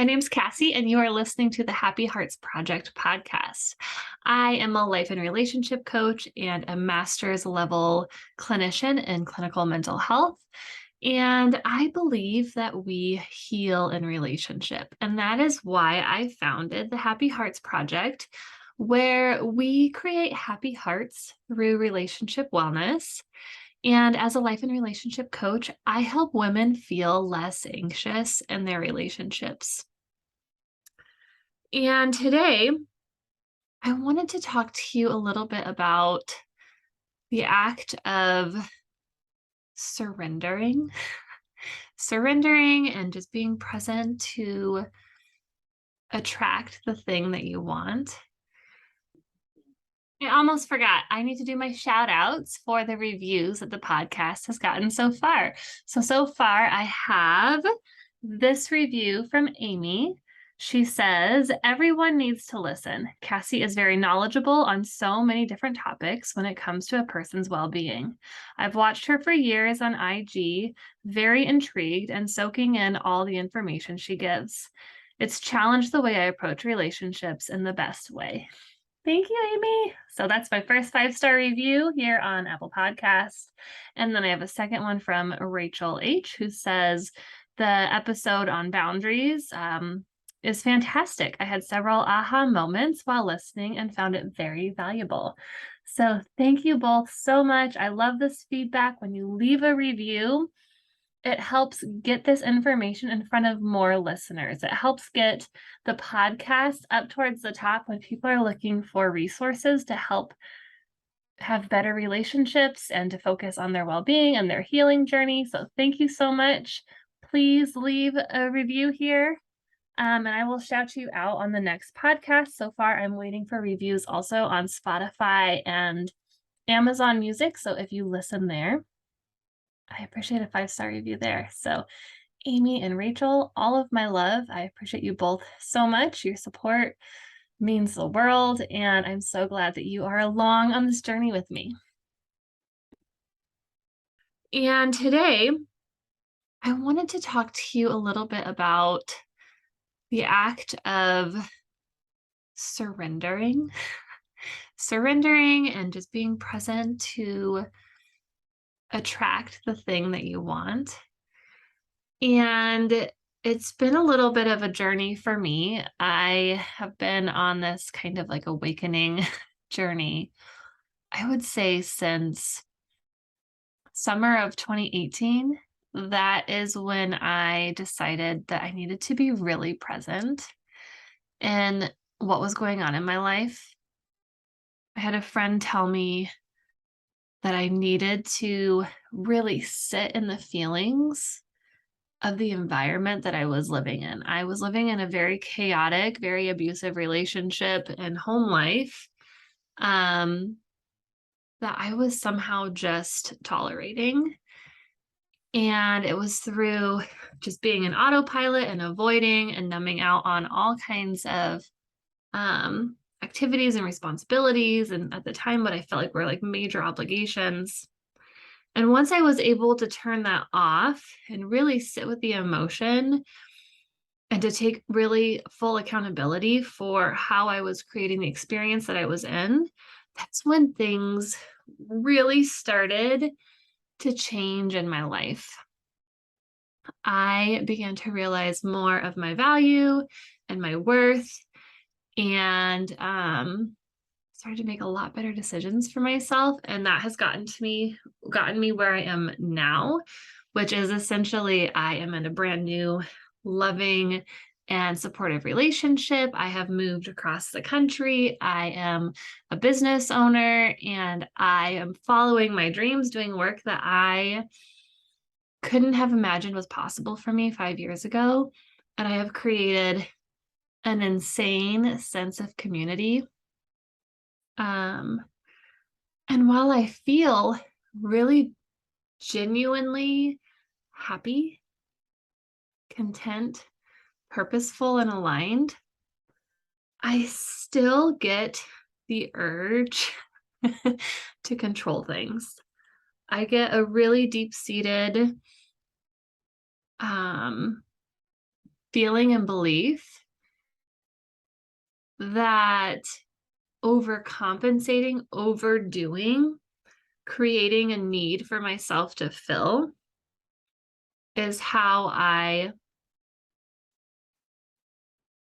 My name's Cassie, and you are listening to the Happy Hearts Project podcast. I am a life and relationship coach and a master's level clinician in clinical mental health. And I believe that we heal in relationship. And that is why I founded the Happy Hearts Project, where we create happy hearts through relationship wellness. And as a life and relationship coach, I help women feel less anxious in their relationships. And today, I wanted to talk to you a little bit about the act of surrendering, surrendering and just being present to attract the thing that you want. I almost forgot. I need to do my shout outs for the reviews that the podcast has gotten so far. So far, I have this review from Amy. She says, everyone needs to listen. Cassie is very knowledgeable on so many different topics when it comes to a person's well-being. I've watched her for years on IG, very intrigued and soaking in all the information she gives. It's challenged the way I approach relationships in the best way. Thank you, Amy. So that's my first 5-star review here on Apple Podcasts. And then I have a second one from Rachel H., who says the episode on boundaries is fantastic. I had several aha moments while listening and found it very valuable. So thank you both so much. I love this feedback. When you leave a review, it helps get this information in front of more listeners. It helps get the podcast up towards the top when people are looking for resources to help have better relationships and to focus on their well-being and their healing journey. So thank you so much. Please leave a review here. And I will shout you out on the next podcast. So far, I'm waiting for reviews also on Spotify and Amazon Music. So if you listen there, I appreciate a 5-star review there. So Amy and Rachel, all of my love. I appreciate you both so much. Your support means the world, and I'm so glad that you are along on this journey with me. And today, I wanted to talk to you a little bit about the act of surrendering, surrendering and just being present to attract the thing that you want. And it's been a little bit of a journey for me. I have been on this kind of like awakening journey, I would say since summer of 2018. That is when I decided that I needed to be really present in what was going on in my life. I had a friend tell me that I needed to really sit in the feelings of the environment that I was living in. I was living in a very chaotic, very abusive relationship and home life that I was somehow just tolerating. And it was through just being an autopilot and avoiding and numbing out on all kinds of activities and responsibilities. And at the time, what I felt like were like major obligations. And once I was able to turn that off and really sit with the emotion and to take really full accountability for how I was creating the experience that I was in, that's when things really started to change in my life. I began to realize more of my value and my worth, and started to make a lot better decisions for myself. And that has gotten me where I am now, which is essentially I am in a brand new, loving, and supportive relationship. I have moved across the country. I am a business owner, and I am following my dreams, doing work that I couldn't have imagined was possible for me 5 years ago. And I have created an insane sense of community. And while I feel really genuinely happy, content, purposeful, and aligned, I still get the urge to control things. I get a really deep-seated feeling and belief that overcompensating, overdoing, creating a need for myself to fill is how I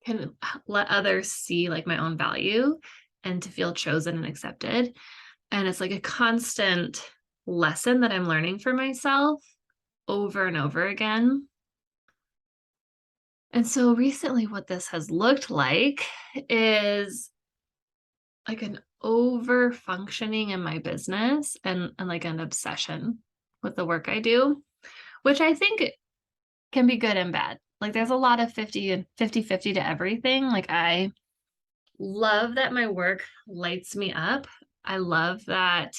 can let others see like my own value and to feel chosen and accepted. And it's like a constant lesson that I'm learning for myself over and over again. And so recently, what this has looked like is like an over functioning in my business and like an obsession with the work I do, which I think can be good and bad. Like there's a lot of 50 and 50-50 to everything. Like I love that my work lights me up. I love that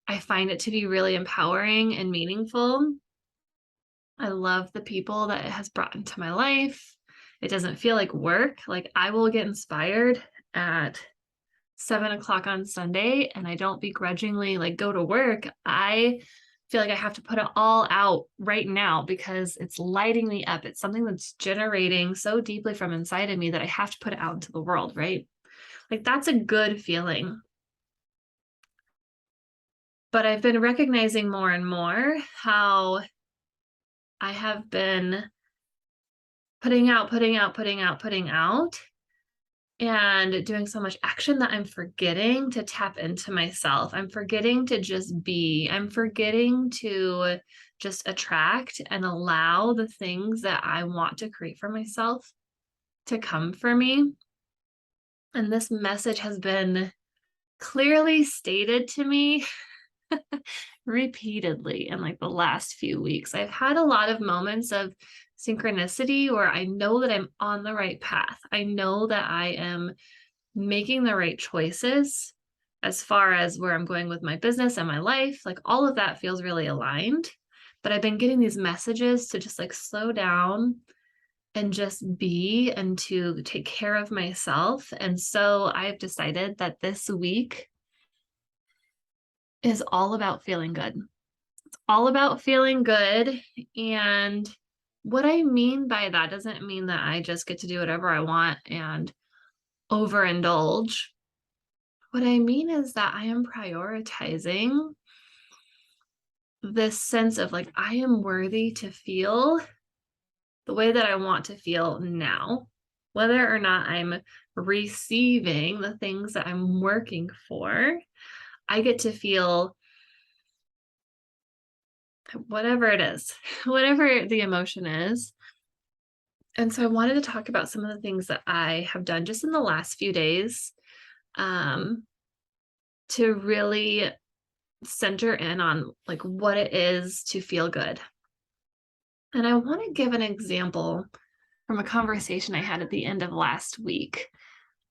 I find it to be really empowering and meaningful. I love the people that it has brought into my life. It doesn't feel like work. Like I will get inspired at 7 o'clock on Sunday and I don't begrudgingly like go to work. I feel like I have to put it all out right now because it's lighting me up. It's something that's generating so deeply from inside of me that I have to put it out into the world, right? Like that's a good feeling. But I've been recognizing more and more how I have been putting out, and doing so much action that I'm forgetting to tap into myself. I'm forgetting to just be. I'm forgetting to just attract and allow the things that I want to create for myself to come for me. And this message has been clearly stated to me repeatedly in like the last few weeks. I've had a lot of moments of synchronicity where I know that I'm on the right path. I know that I am making the right choices as far as where I'm going with my business and my life. Like all of that feels really aligned. But I've been getting these messages to just like slow down and just be and to take care of myself. And so I've decided that this week is all about feeling good. It's all about feeling good. And what I mean by that doesn't mean that I just get to do whatever I want and overindulge. What I mean is that I am prioritizing this sense of like, I am worthy to feel the way that I want to feel now, whether or not I'm receiving the things that I'm working for. I get to feel whatever it is, whatever the emotion is. And so I wanted to talk about some of the things that I have done just in the last few days to really center in on like what it is to feel good. And I want to give an example from a conversation I had at the end of last week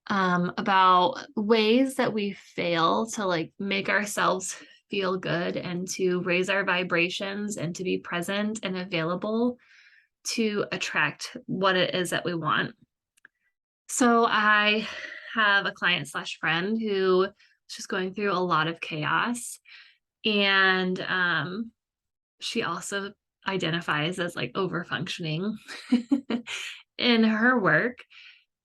about ways that we fail to like make ourselves feel good and to raise our vibrations and to be present and available to attract what it is that we want. So I have a client slash friend who is just going through a lot of chaos. And she also identifies as like over functioning in her work.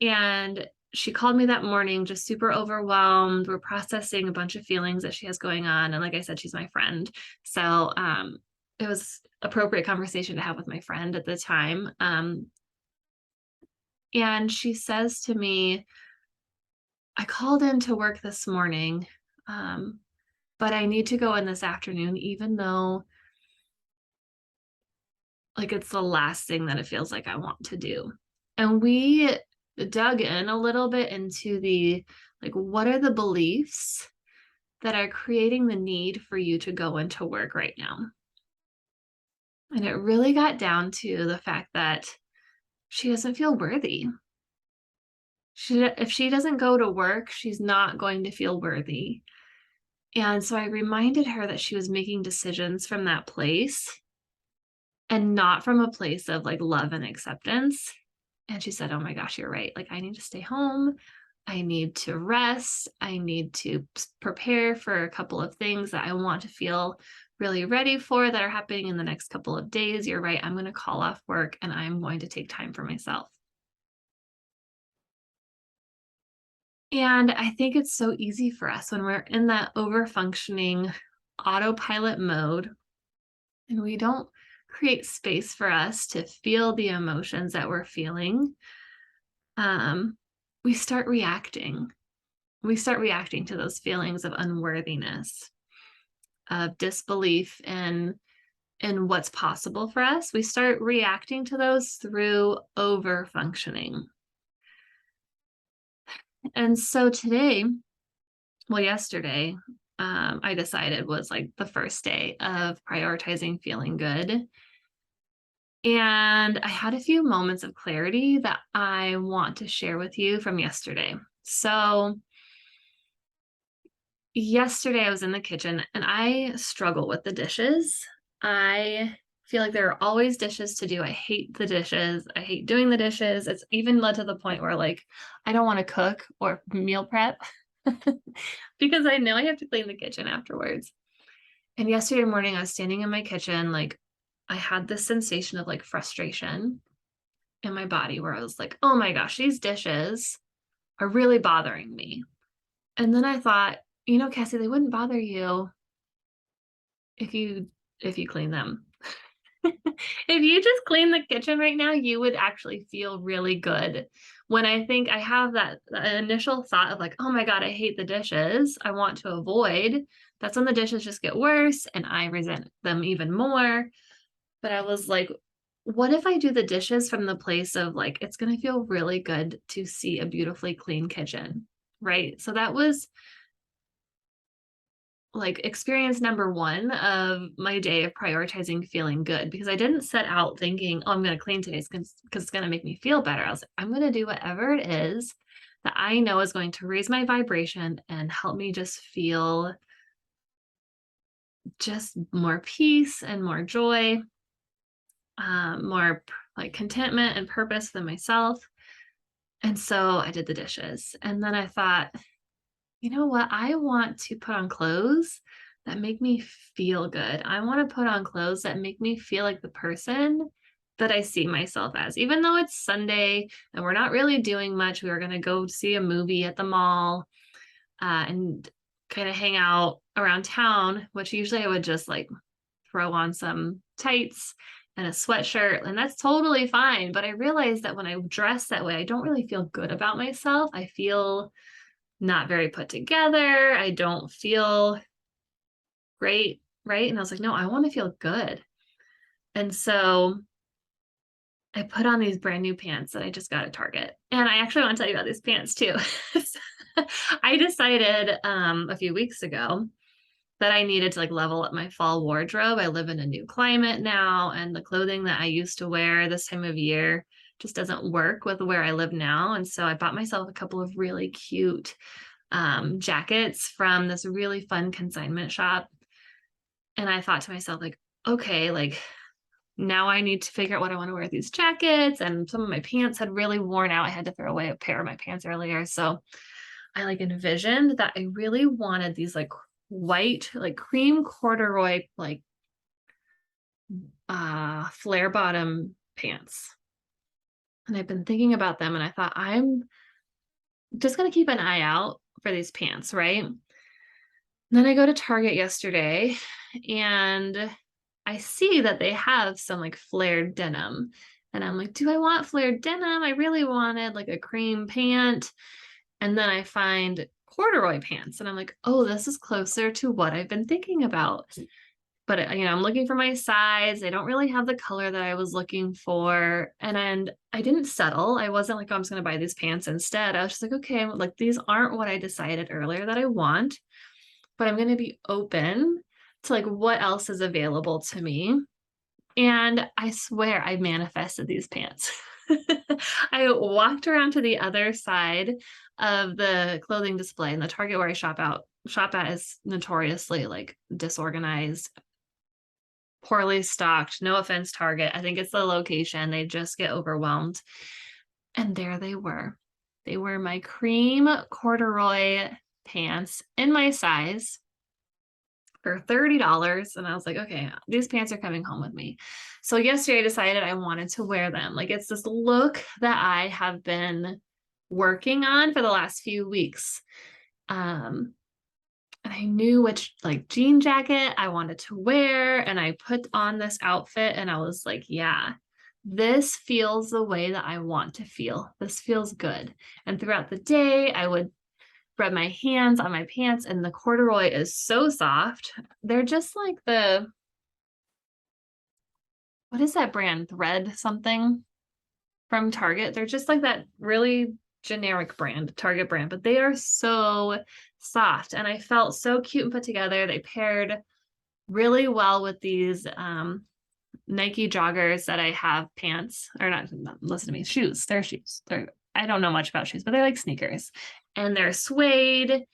And she called me that morning, just super overwhelmed. We're processing a bunch of feelings that she has going on. And like I said, she's my friend. So it was appropriate conversation to have with my friend at the time. And she says to me, I called in to work this morning, but I need to go in this afternoon, even though like it's the last thing that it feels like I want to do. And we dug in a little bit into the like, what are the beliefs that are creating the need for you to go into work right now? And it really got down to the fact that she doesn't feel worthy. If she doesn't go to work, she's not going to feel worthy. And so I reminded her that she was making decisions from that place and not from a place of like love and acceptance. And she said, oh my gosh, you're right. Like, I need to stay home. I need to rest. I need to prepare for a couple of things that I want to feel really ready for that are happening in the next couple of days. You're right. I'm going to call off work and I'm going to take time for myself. And I think it's so easy for us when we're in that over-functioning autopilot mode and we don't create space for us to feel the emotions that we're feeling. We start reacting. We start reacting to those feelings of unworthiness, of disbelief in what's possible for us. We start reacting to those through over functioning. And so today, well, yesterday, I decided was like the first day of prioritizing feeling good. And I had a few moments of clarity that I want to share with you from yesterday. So, yesterday I was in the kitchen and I struggle with the dishes. I feel like there are always dishes to do. I hate the dishes. I hate doing the dishes. It's even led to the point where like I don't want to cook or meal prep because I know I have to clean the kitchen afterwards. And yesterday morning I was standing in my kitchen, like I had this sensation of like frustration in my body where I was like, oh my gosh, these dishes are really bothering me. And then I thought, Cassie, they wouldn't bother you if you clean them. If you just clean the kitchen right now, you would actually feel really good. When I think I have that initial thought of like, oh my God, I hate the dishes, I want to avoid, that's when the dishes just get worse and I resent them even more. But I was like, what if I do the dishes from the place of like, it's going to feel really good to see a beautifully clean kitchen, right? So that was like experience number one of my day of prioritizing feeling good, because I didn't set out thinking, oh, I'm going to clean today because it's going to make me feel better. I was like, I'm going to do whatever it is that I know is going to raise my vibration and help me just feel just more peace and more joy, more like contentment and purpose within myself. And so I did the dishes. And then I thought, you know what? I want to put on clothes that make me feel good. I want to put on clothes that make me feel like the person that I see myself as. Even though it's Sunday and we're not really doing much, we were going to go see a movie at the mall and kind of hang out around town, which usually I would just like throw on some tights and a sweatshirt, and that's totally fine. But I realized that when I dress that way, I don't really feel good about myself. I feel not very put together. I don't feel great, right? And I was like, no, I want to feel good. And so I put on these brand new pants that I just got at Target. And I actually want to tell you about these pants too. I decided a few weeks ago that I needed to like level up my fall wardrobe. I live in a new climate now, and the clothing that I used to wear this time of year just doesn't work with where I live now. And so I bought myself a couple of really cute jackets from this really fun consignment shop. And I thought to myself, like, okay, like now I need to figure out what I want to wear with these jackets. And some of my pants had really worn out. I had to throw away a pair of my pants earlier. So I like envisioned that I really wanted these like white, like cream corduroy, like flare bottom pants. And I've been thinking about them and I thought I'm just going to keep an eye out for these pants, right? Then I go to Target yesterday and I see that they have some like flared denim. And I'm like, do I want flared denim? I really wanted like a cream pant. And then I find corduroy pants and I'm like, oh, this is closer to what I've been thinking about. But I'm looking for my size. They don't really have the color that I was looking for. And I didn't settle. I wasn't like, oh, I'm just going to buy these pants instead. I was just like, okay, like these aren't what I decided earlier that I want, but I'm going to be open to like what else is available to me. And I swear I manifested these pants. I walked around to the other side of the clothing display, and the Target where I shop at is notoriously like disorganized, poorly stocked. No offense, Target. I think it's the location. They just get overwhelmed. And there they were. They were my cream corduroy pants in my size for $30. And I was like, okay, these pants are coming home with me. So yesterday I decided I wanted to wear them. Like it's this look that I have been working on for the last few weeks. And I knew which like jean jacket I wanted to wear. And I put on this outfit and I was like, yeah, this feels the way that I want to feel. This feels good. And throughout the day, I would rub my hands on my pants, and the corduroy is so soft. They're just like what is that brand? Thread something from Target. They're just like that really generic brand, Target brand, but they are so soft. And I felt so cute and put together. They paired really well with these Nike joggers that I have pants, or not, listen to me, shoes. They're shoes. I don't know much about shoes, but they're like sneakers. And they're suede.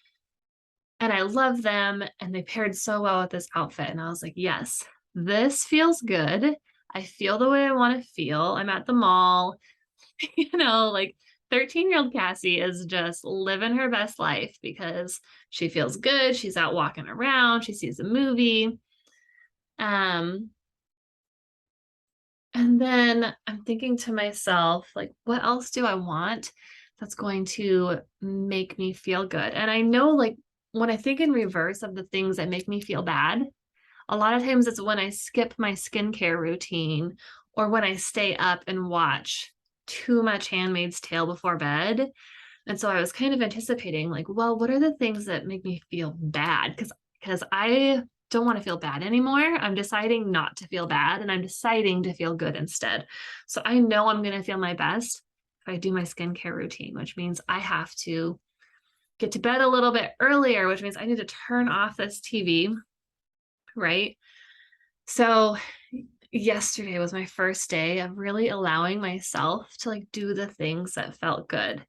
And I love them. And they paired so well with this outfit. And I was like, yes, this feels good. I feel the way I want to feel. I'm at the mall, like 13-year-old Cassie is just living her best life because she feels good. She's out walking around. She sees a movie. And then I'm thinking to myself, like, what else do I want that's going to make me feel good? And I know, like, when I think in reverse of the things that make me feel bad, a lot of times it's when I skip my skincare routine or when I stay up and watch too much Handmaid's Tale before bed. And so I was kind of anticipating, like, well, what are the things that make me feel bad? Because I don't want to feel bad anymore. I'm deciding not to feel bad, and I'm deciding to feel good instead. So I know I'm going to feel my best if I do my skincare routine, which means I have to get to bed a little bit earlier, which means I need to turn off this TV, right? So yesterday was my first day of really allowing myself to like do the things that felt good.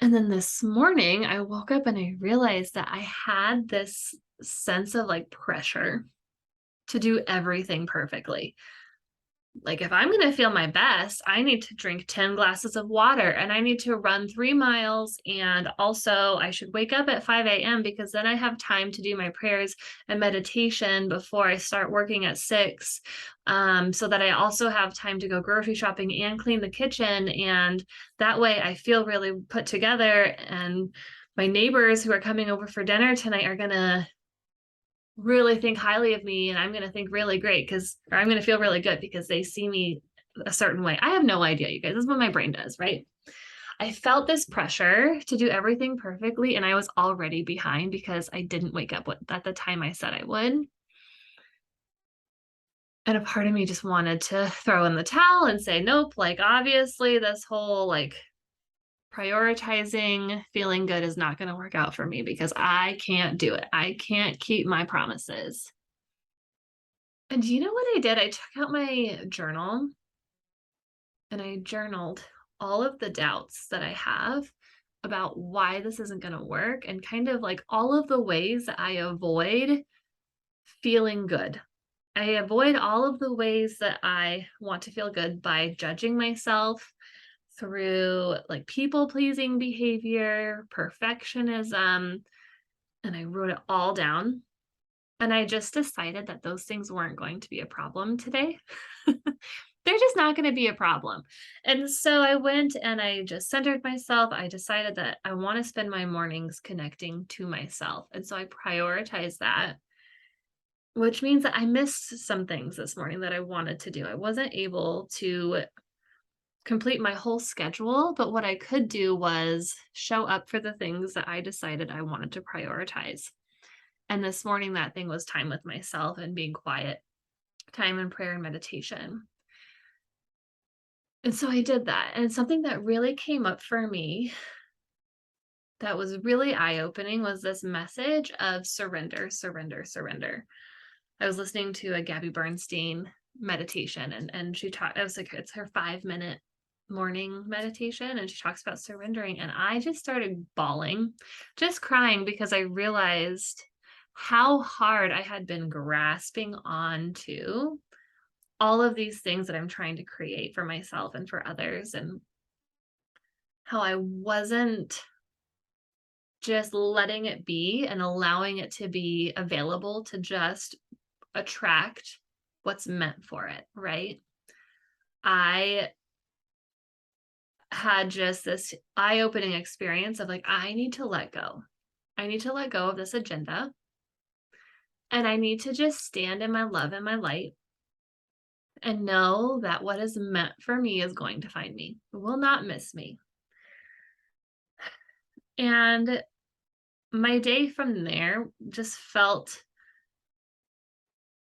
And then this morning I woke up and I realized that I had this sense of like pressure to do everything perfectly. Like if I'm going to feel my best, I need to drink 10 glasses of water and I need to run 3 miles. And also I should wake up at 5 a.m. because then I have time to do my prayers and meditation before I start working at 6. So that I also have time to go grocery shopping and clean the kitchen. And that way I feel really put together. And my neighbors who are coming over for dinner tonight are going to really think highly of me, and I'm going to think really great or I'm going to feel really good because they see me a certain way. I have no idea, you guys. This is what my brain does, right? I felt this pressure to do everything perfectly, and I was already behind because I didn't wake up at the time I said I would. And a part of me just wanted to throw in the towel and say, nope, like obviously this whole like prioritizing feeling good is not going to work out for me because I can't do it. I can't keep my promises. And do you know what I did? I took out my journal and I journaled all of the doubts that I have about why this isn't going to work and kind of like all of the ways that I avoid feeling good. I avoid all of the ways that I want to feel good by judging myself through like people pleasing behavior, perfectionism, and I wrote it all down. And I just decided that those things weren't going to be a problem today. They're just not going to be a problem. And so I went and I just centered myself. I decided that I want to spend my mornings connecting to myself. And so I prioritized that, which means that I missed some things this morning that I wanted to do. I wasn't able to complete my whole schedule, but what I could do was show up for the things that I decided I wanted to prioritize. And this morning, that thing was time with myself and being quiet, time in prayer and meditation. And so I did that. And something that really came up for me that was really eye-opening was this message of surrender, surrender, surrender. I was listening to a Gabby Bernstein meditation and she talked, it was like, it's her 5-minute morning meditation. And she talks about surrendering. And I just started bawling, just crying because I realized how hard I had been grasping on to all of these things that I'm trying to create for myself and for others, and how I wasn't just letting it be and allowing it to be available to just attract what's meant for it, right? I had just this eye-opening experience of like, I need to let go. I need to let go of this agenda and I need to just stand in my love and my light and know that what is meant for me is going to find me. It will not miss me. And my day from there just felt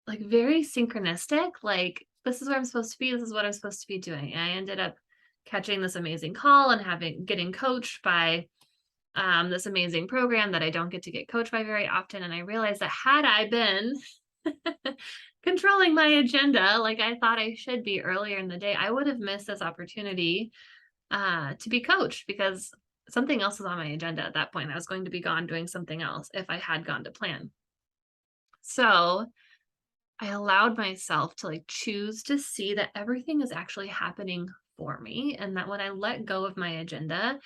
like very synchronistic. Like, this is where I'm supposed to be. This is what I'm supposed to be doing. And I ended up catching this amazing call and getting coached by this amazing program that I don't get to get coached by very often. And I realized that had I been controlling my agenda like I thought I should be earlier in the day, I would have missed this opportunity to be coached because something else was on my agenda at that point. I was going to be gone doing something else if I had gone to plan. So I allowed myself to like choose to see that everything is actually happening for me and that when I let go of my agenda,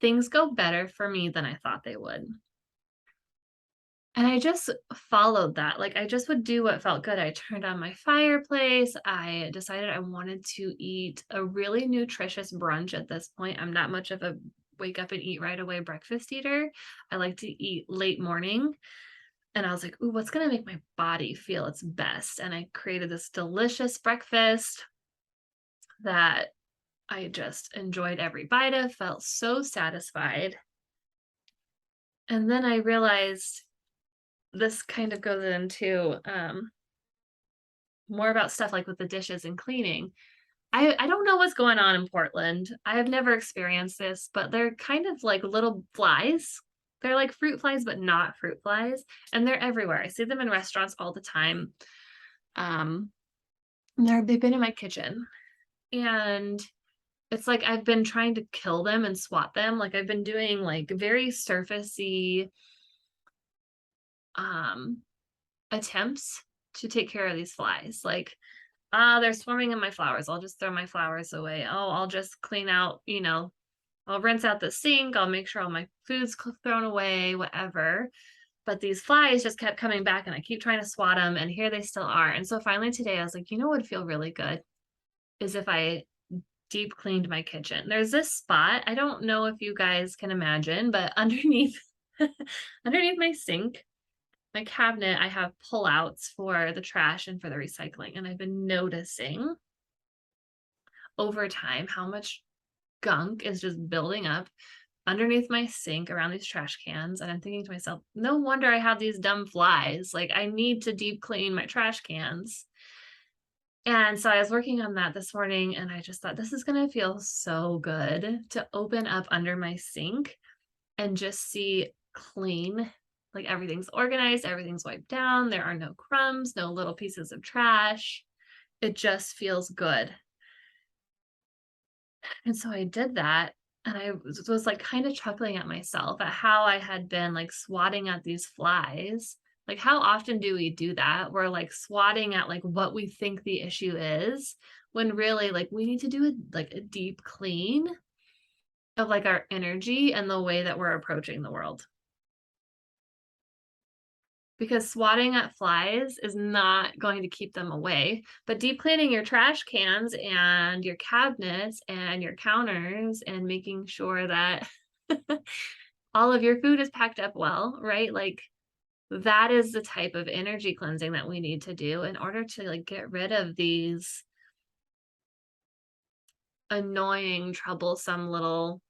things go better for me than I thought they would. And I just followed that. Like, I just would do what felt good. I turned on my fireplace. I decided I wanted to eat a really nutritious brunch at this point. I'm not much of a wake up and eat right away breakfast eater. I like to eat late morning. And I was like, ooh, what's going to make my body feel its best? And I created this delicious breakfast that I just enjoyed every bite of, felt so satisfied. And then I realized this kind of goes into more about stuff like with the dishes and cleaning. I don't know what's going on in Portland. I have never experienced this, but they're kind of like little flies. They're like fruit flies, but not fruit flies. And they're everywhere. I see them in restaurants all the time. They've been in my kitchen. And it's like I've been trying to kill them and swat them. Like I've been doing like very surfacey attempts to take care of these flies. Like, they're swarming in my flowers. I'll just throw my flowers away. Oh, I'll just clean out, I'll rinse out the sink. I'll make sure all my food's thrown away, whatever. But these flies just kept coming back and I keep trying to swat them and here they still are. And so finally today I was like, what would feel really good is if I deep cleaned my kitchen. There's this spot. I don't know if you guys can imagine, but underneath underneath my sink, my cabinet, I have pullouts for the trash and for the recycling. And I've been noticing over time how much gunk is just building up underneath my sink around these trash cans. And I'm thinking to myself, no wonder I have these dumb flies. Like, I need to deep clean my trash cans. And so I was working on that this morning and I just thought, this is going to feel so good to open up under my sink and just see clean. Like, everything's organized, everything's wiped down. There are no crumbs, no little pieces of trash. It just feels good. And so I did that. And I was like kind of chuckling at myself at how I had been like swatting at these flies. Like, how often do we do that? We're like swatting at like what we think the issue is when really like we need to do a deep clean of like our energy and the way that we're approaching the world. Because swatting at flies is not going to keep them away, but deep cleaning your trash cans and your cabinets and your counters and making sure that all of your food is packed up well, right? Like, that is the type of energy cleansing that we need to do in order to like get rid of these annoying, troublesome little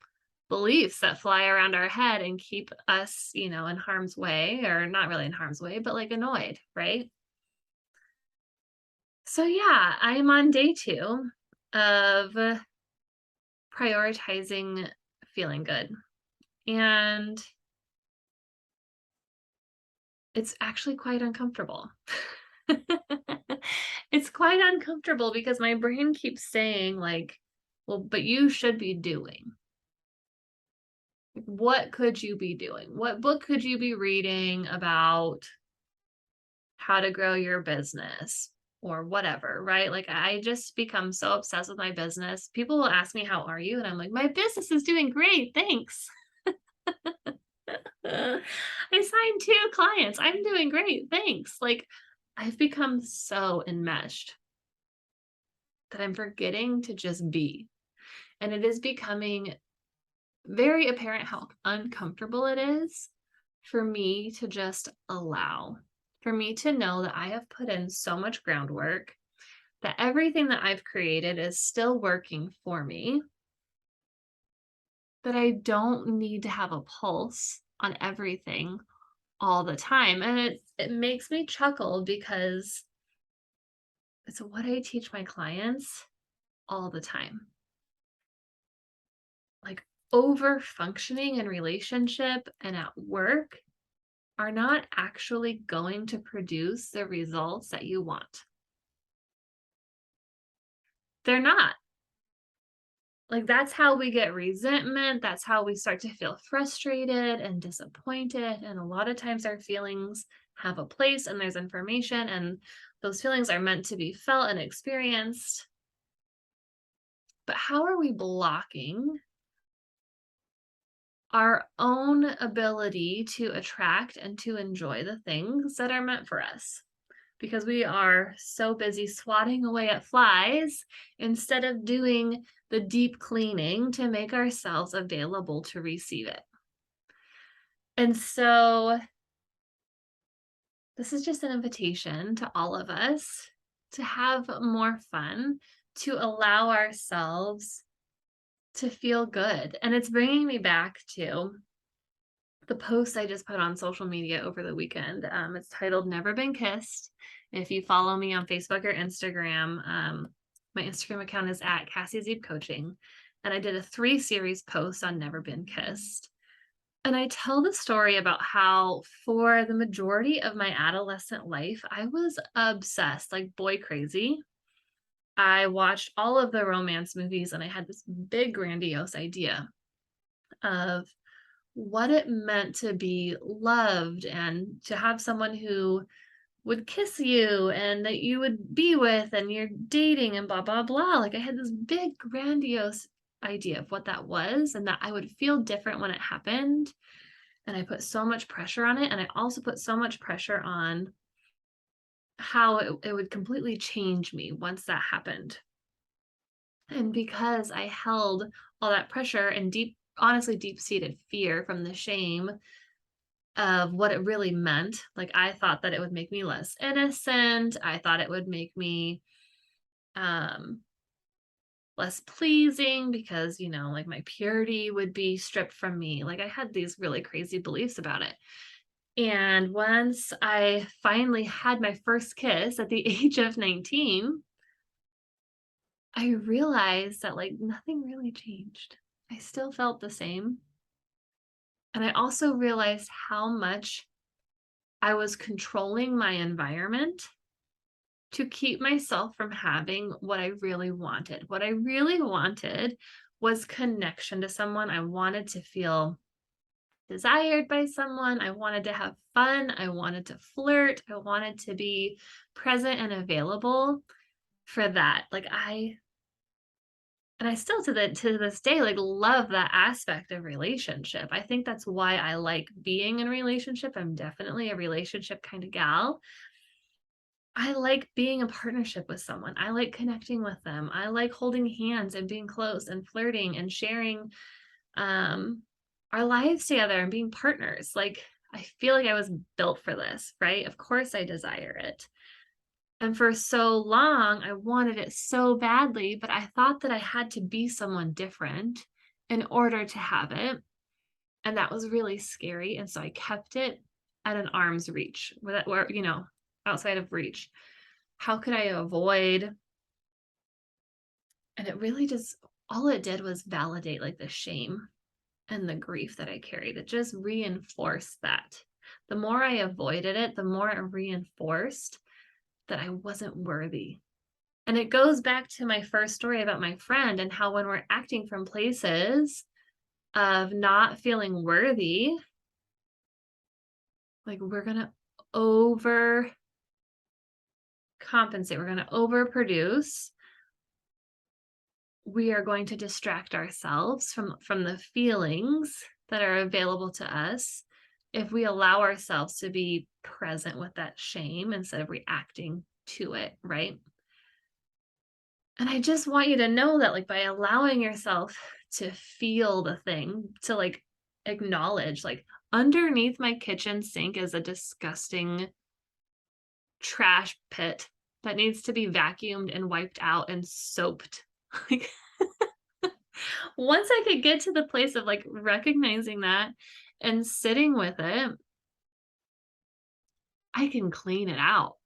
beliefs that fly around our head and keep us, in harm's way, or not really in harm's way, but like annoyed, right? So yeah, I am on day 2 of prioritizing feeling good. And it's actually quite uncomfortable. It's quite uncomfortable because my brain keeps saying like, well, but you should be doing. What could you be doing? What book could you be reading about how to grow your business or whatever, right? Like, I just become so obsessed with my business. People will ask me, how are you? And I'm like, my business is doing great. Thanks. I signed 2 clients. I'm doing great. Thanks. Like, I've become so enmeshed that I'm forgetting to just be. And it is becoming very apparent how uncomfortable it is for me to just allow, for me to know that I have put in so much groundwork, that everything that I've created is still working for me, that I don't need to have a pulse on everything all the time. And it makes me chuckle because it's what I teach my clients all the time. Like, over functioning in relationship and at work are not actually going to produce the results that you want. They're not. Like, that's how we get resentment. That's how we start to feel frustrated and disappointed. And a lot of times our feelings have a place and there's information, and those feelings are meant to be felt and experienced. But how are we blocking our own ability to attract and to enjoy the things that are meant for us? Because we are so busy swatting away at flies instead of doing the deep cleaning to make ourselves available to receive it. And so this is just an invitation to all of us to have more fun, to allow ourselves to feel good. And it's bringing me back to the post I just put on social media over the weekend. It's titled Never Been Kissed. If you follow me on Facebook or Instagram, my Instagram account is at Cassie Zeeb Coaching. And I did a 3-series post on Never Been Kissed. And I tell the story about how for the majority of my adolescent life, I was obsessed, like boy crazy. I watched all of the romance movies and I had this big grandiose idea of what it meant to be loved and to have someone who would kiss you and that you would be with and you're dating and blah, blah, blah. Like, I had this big grandiose idea of what that was and that I would feel different when it happened. And I put so much pressure on it. And I also put so much pressure on how it would completely change me once that happened. And because I held all that pressure and honestly, deep-seated fear from the shame of what it really meant. Like, I thought that it would make me less innocent. I thought it would make me um less pleasing because, like my purity would be stripped from me. Like, I had these really crazy beliefs about it. And once I finally had my first kiss at the age of 19, I realized that like nothing really changed. I still felt the same. And I also realized how much I was controlling my environment to keep myself from having what I really wanted. What I really wanted was connection to someone. I wanted to feel desired by someone. I wanted to have fun. I wanted to flirt. I wanted to be present and available for that. And I still to this day like love that aspect of relationship. I think that's why I like being in a relationship. I'm definitely a relationship kind of gal. I like being in partnership with someone. I like connecting with them. I like holding hands and being close and flirting and sharing our lives together and being partners. Like, I feel like I was built for this, right? Of course I desire it. And for so long, I wanted it so badly, but I thought that I had to be someone different in order to have it. And that was really scary. And so I kept it at an arm's reach, where outside of reach. How could I avoid? And it really just, all it did was validate like the shame and the grief that I carried. It just reinforced that. The more I avoided it, the more it reinforced that I wasn't worthy. And it goes back to my first story about my friend and how when we're acting from places of not feeling worthy, like we're going to overcompensate, we're going to overproduce. We are going to distract ourselves from the feelings that are available to us if we allow ourselves to be present with that shame instead of reacting to it, right? And I just want you to know that, like, by allowing yourself to feel the thing, to like acknowledge, like, underneath my kitchen sink is a disgusting trash pit that needs to be vacuumed and wiped out and soaped. Like, once I could get to the place of like recognizing that and sitting with it, I can clean it out.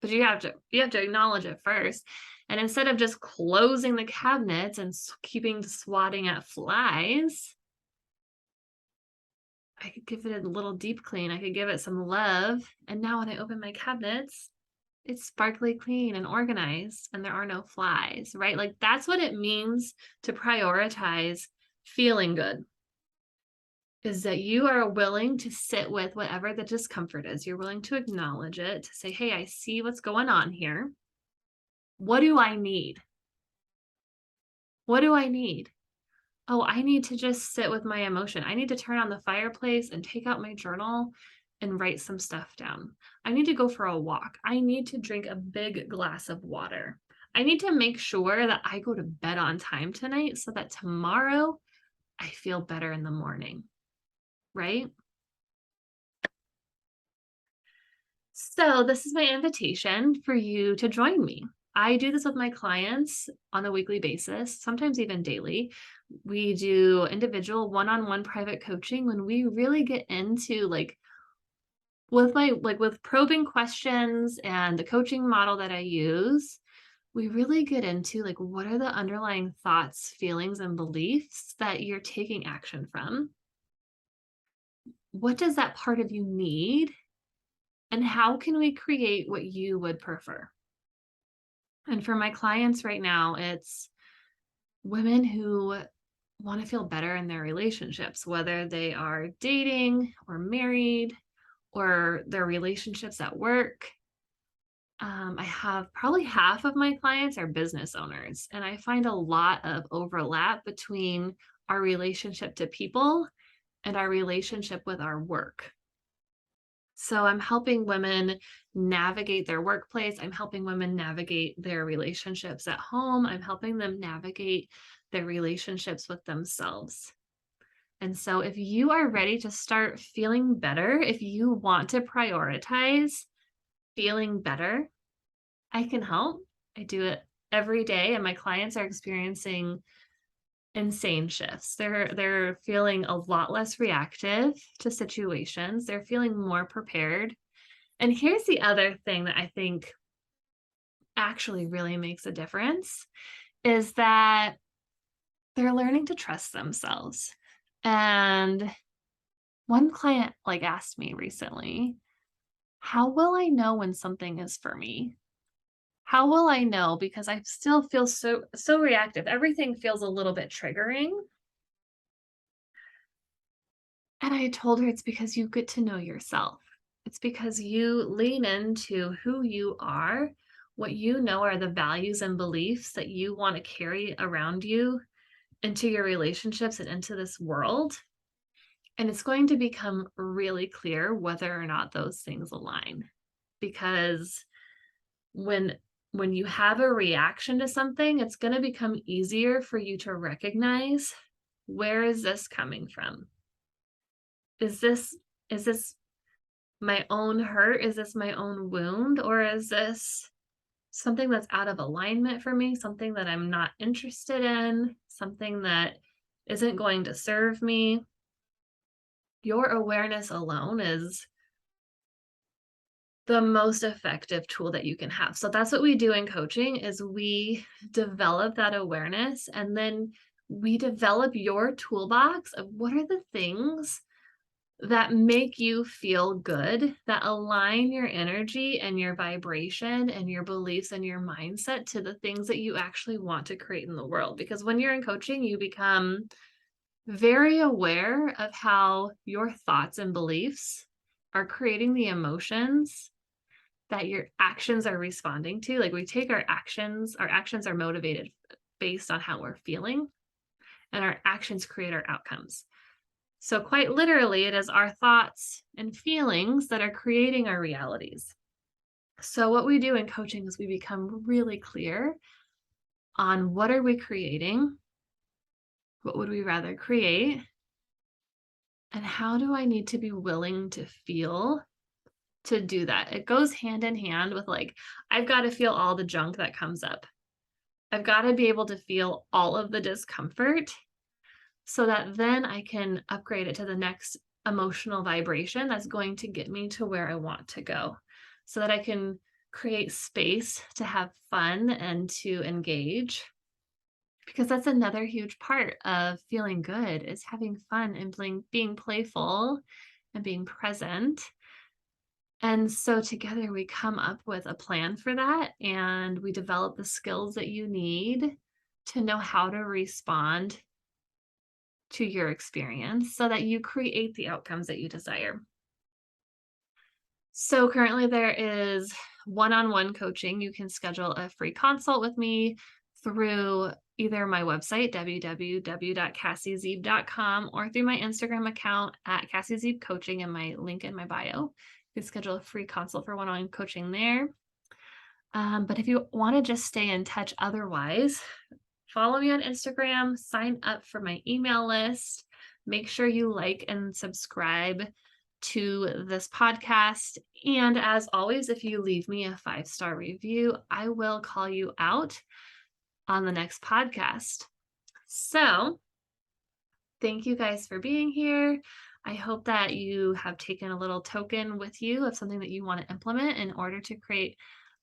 But you have to acknowledge it first. And instead of just closing the cabinets and keeping swatting at flies, I could give it a little deep clean. I could give it some love. And now when I open my cabinets, it's sparkly clean and organized and there are no flies, right? Like, that's what it means to prioritize feeling good, is that you are willing to sit with whatever the discomfort is. You're willing to acknowledge it, to say, hey, I see what's going on here. What do I need? What do I need? Oh, I need to just sit with my emotion. I need to turn on the fireplace and take out my journal and write some stuff down. I need to go for a walk. I need to drink a big glass of water. I need to make sure that I go to bed on time tonight so that tomorrow I feel better in the morning, right? So this is my invitation for you to join me. I do this with my clients on a weekly basis, sometimes even daily. We do individual one-on-one private coaching when we really get into with probing questions and the coaching model that I use. We really get into like, what are the underlying thoughts, feelings, and beliefs that you're taking action from? What does that part of you need? And how can we create what you would prefer? And for my clients right now, it's women who want to feel better in their relationships, whether they are dating or married or their relationships at work. I have probably half of my clients are business owners, and I find a lot of overlap between our relationship to people and our relationship with our work. So I'm helping women navigate their workplace. I'm helping women navigate their relationships at home. I'm helping them navigate their relationships with themselves. And so if you are ready to start feeling better, if you want to prioritize feeling better, I can help. I do it every day, and my clients are experiencing insane shifts. They're feeling a lot less reactive to situations. They're feeling more prepared. And here's the other thing that I think actually really makes a difference is that they're learning to trust themselves. And one client like asked me recently, how will I know when something is for me? How will I know? Because I still feel so reactive. Everything feels a little bit triggering. And I told her it's because you get to know yourself. It's because you lean into who you are, what you know are the values and beliefs that you want to carry around you into your relationships and into this world. And it's going to become really clear whether or not those things align. Because when you have a reaction to something, it's going to become easier for you to recognize, where is this coming from? Is this my own hurt? Is this my own wound? Or is this something that's out of alignment for me? Something that I'm not interested in? Something that isn't going to serve me? Your awareness alone is the most effective tool that you can have. So that's what we do in coaching, is we develop that awareness, and then we develop your toolbox of what are the things that make you feel good, that align your energy and your vibration and your beliefs and your mindset to the things that you actually want to create in the world. Because when you're in coaching, you become very aware of how your thoughts and beliefs are creating the emotions that your actions are responding to. Like, we take our actions are motivated based on how we're feeling, and our actions create our outcomes. So quite literally, it is our thoughts and feelings that are creating our realities. So what we do in coaching is we become really clear on what are we creating, what would we rather create, and how do I need to be willing to feel to do that. It goes hand in hand with like, I've got to feel all the junk that comes up. I've got to be able to feel all of the discomfort so that then I can upgrade it to the next emotional vibration that's going to get me to where I want to go, so that I can create space to have fun and to engage. Because that's another huge part of feeling good is having fun and being playful and being present. And so together we come up with a plan for that, and we develop the skills that you need to know how to respond to your experience so that you create the outcomes that you desire. So currently there is one-on-one coaching. You can schedule a free consult with me through either my website, www.cassiezeeb.com, or through my Instagram account at Cassie Coaching and my link in my bio. You can schedule a free consult for one-on-one coaching there. But if you want to just stay in touch otherwise, follow me on Instagram, sign up for my email list, make sure you like and subscribe to this podcast. And as always, if you leave me a 5-star review, I will call you out on the next podcast. So thank you guys for being here. I hope that you have taken a little token with you of something that you want to implement in order to create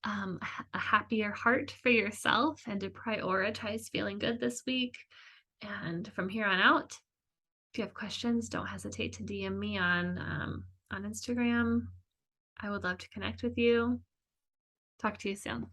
a happier heart for yourself and to prioritize feeling good this week. And from here on out, if you have questions, don't hesitate to DM me on Instagram. I would love to connect with you. Talk to you soon.